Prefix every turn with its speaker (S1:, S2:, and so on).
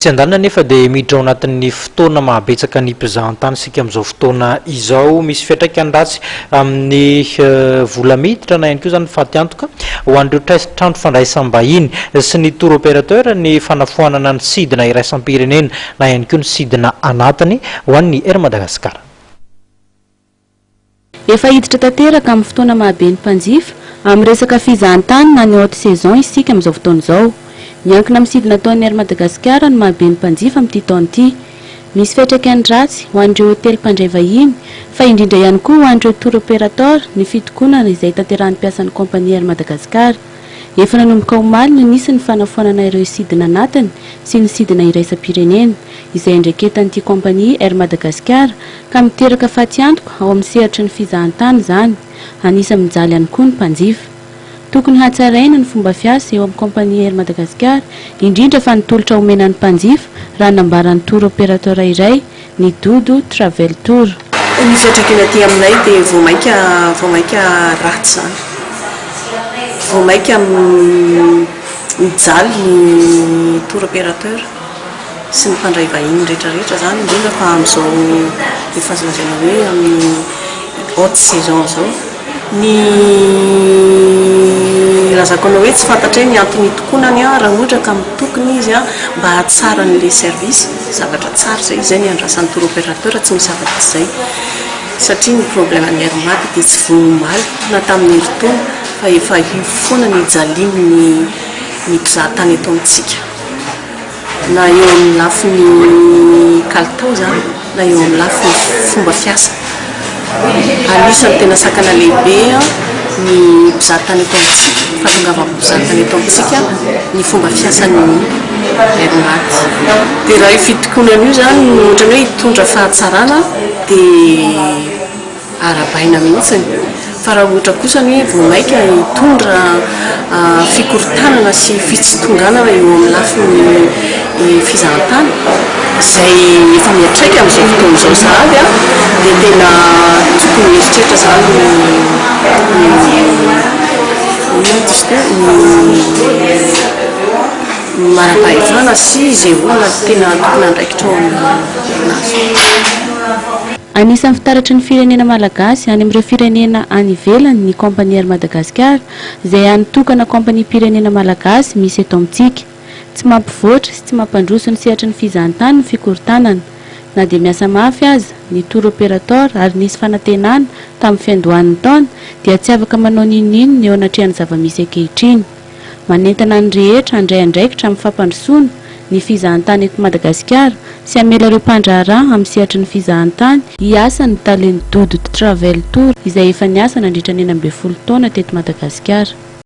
S1: Tsy andalina nefa dia miditra ao anatin'ny fotoana mahabetsaka ny mpizahatany sika amin'izao fotoana izao. Misy fiantraikany ratsy amin'ny vola miditra na ihany koa zany fatiantoka ho an'ireo trano fandraisam-bahiny sy ny tour opérateur ny fanafoanana ny sidina iraisam-pirenena na ihany koa ny sidina anatiny ho an'ny Air Madagasikara.
S2: Efa hiditra tanteraka amin'ny fotoana mahabe ny mpanjifa amin'ny resaka fizahantany na ny haute saison isika amin'izao fotoana izao. Miankina amin'ny sidina ataon'ny Air Madagasikara ny mahabe ny mpanjifa amin'ity taona ity. Misy fiantraikany ratsy ho an'ireo hotely mpandray vahiny fa indrindra ihany koa ho an'ireo tour opérateur ny fitokonana izay tanterahan'ny mpiasan'ny kompania Air Madagasikara. Efa nanomboka omaly no nisy ny fanafoanana ireo sidina anatiny sy ny sidina iraisam-pirenena izay andraiketan'ity kompania Air Madagasikara ka miteraka fatiantoka ao amin'ny sehatry ny fizahantany izany. Anisany mijaly ihany koa ny mpanjifa. Tokony hatsaraina ny fomba fiasa eo amin'ny kompania Air Madagasikara indrindra fa nitolotra omenan'ny mpanjifa raha nambaran'ny tour opérateur iray ny Dodo Travel Tour.
S3: Ny fiantraikany aty aminay dia voamaika ratsy zany. Voamaika mijaly ny tour opérateur sy ny mpandray vahiny rehetrarehetra zany indrindra fa amin'izao efa lazaina hoe amin'ny haute saison zao. Ny lazako anao hoe tsy fantatra ny antony itokonany raha ohatra ka mitokony izy mba hahatsara n'ilay service zavatra tsara zay izay ny andrasan'ny tour opérateur tsy misy afaka izay satria ny problème ny Air Mad dia tsy vonomaly na tamin'ny heritaona fa efa io foana ny jaliny ny mpizahatany eto amintsika na eo amin'ny lafiny kalitao zany na eo amin'ny lafiny fomba fiasa. Anisany tena sakana lehibe ny mpizahatany eto amintsika fahatongavan'ny mpizahatany eto amintsika ny fomba fiasan'ny Air Mad. Dia raha io fitokonana io zany ohatrany hoe hitondra fahatsarana dia arabaina mihitsiny. Fa raha ohatra kosa ny voamaika hitondra fikorotanana sy fitsitongana eo amin'ny lafiny fizahantany izay efa miatraika amin'izao fotoana izao sahady dia tena tokony eritreritra zany ny mara-pahefana sy izay olona tena tokony andraikitra ao aminazy.
S2: Anisan'ny fitaratry ny firenena malagasy any amin'ireo firenena any ivelany ny kompania Air Madagasikara izay anitokana kompania pirenena malagasy misy eto amintsika. Tsy mampivoatra sy tsy mampandroso ny sehatry ny fizahantany ny fikorotanana na dia miasa mafy aza ny tour opérateur ary nisy fanantenana tamin'ny fiandohan'ny taona dia tsy afaka manao ninonino ny eo anatrehan'ny zava-misy ankehitriny. Manentana ny rehetra handray andraikitra amin'ny fampandrosoana ny fizahantany eto Madagasikara sy amela ireo mpandraharaha amin'ny sehatry ny fizahantany hiasa ny Dodo Travel Tour izay efa niasa nandritra ny 12 taona teto Madagasikara.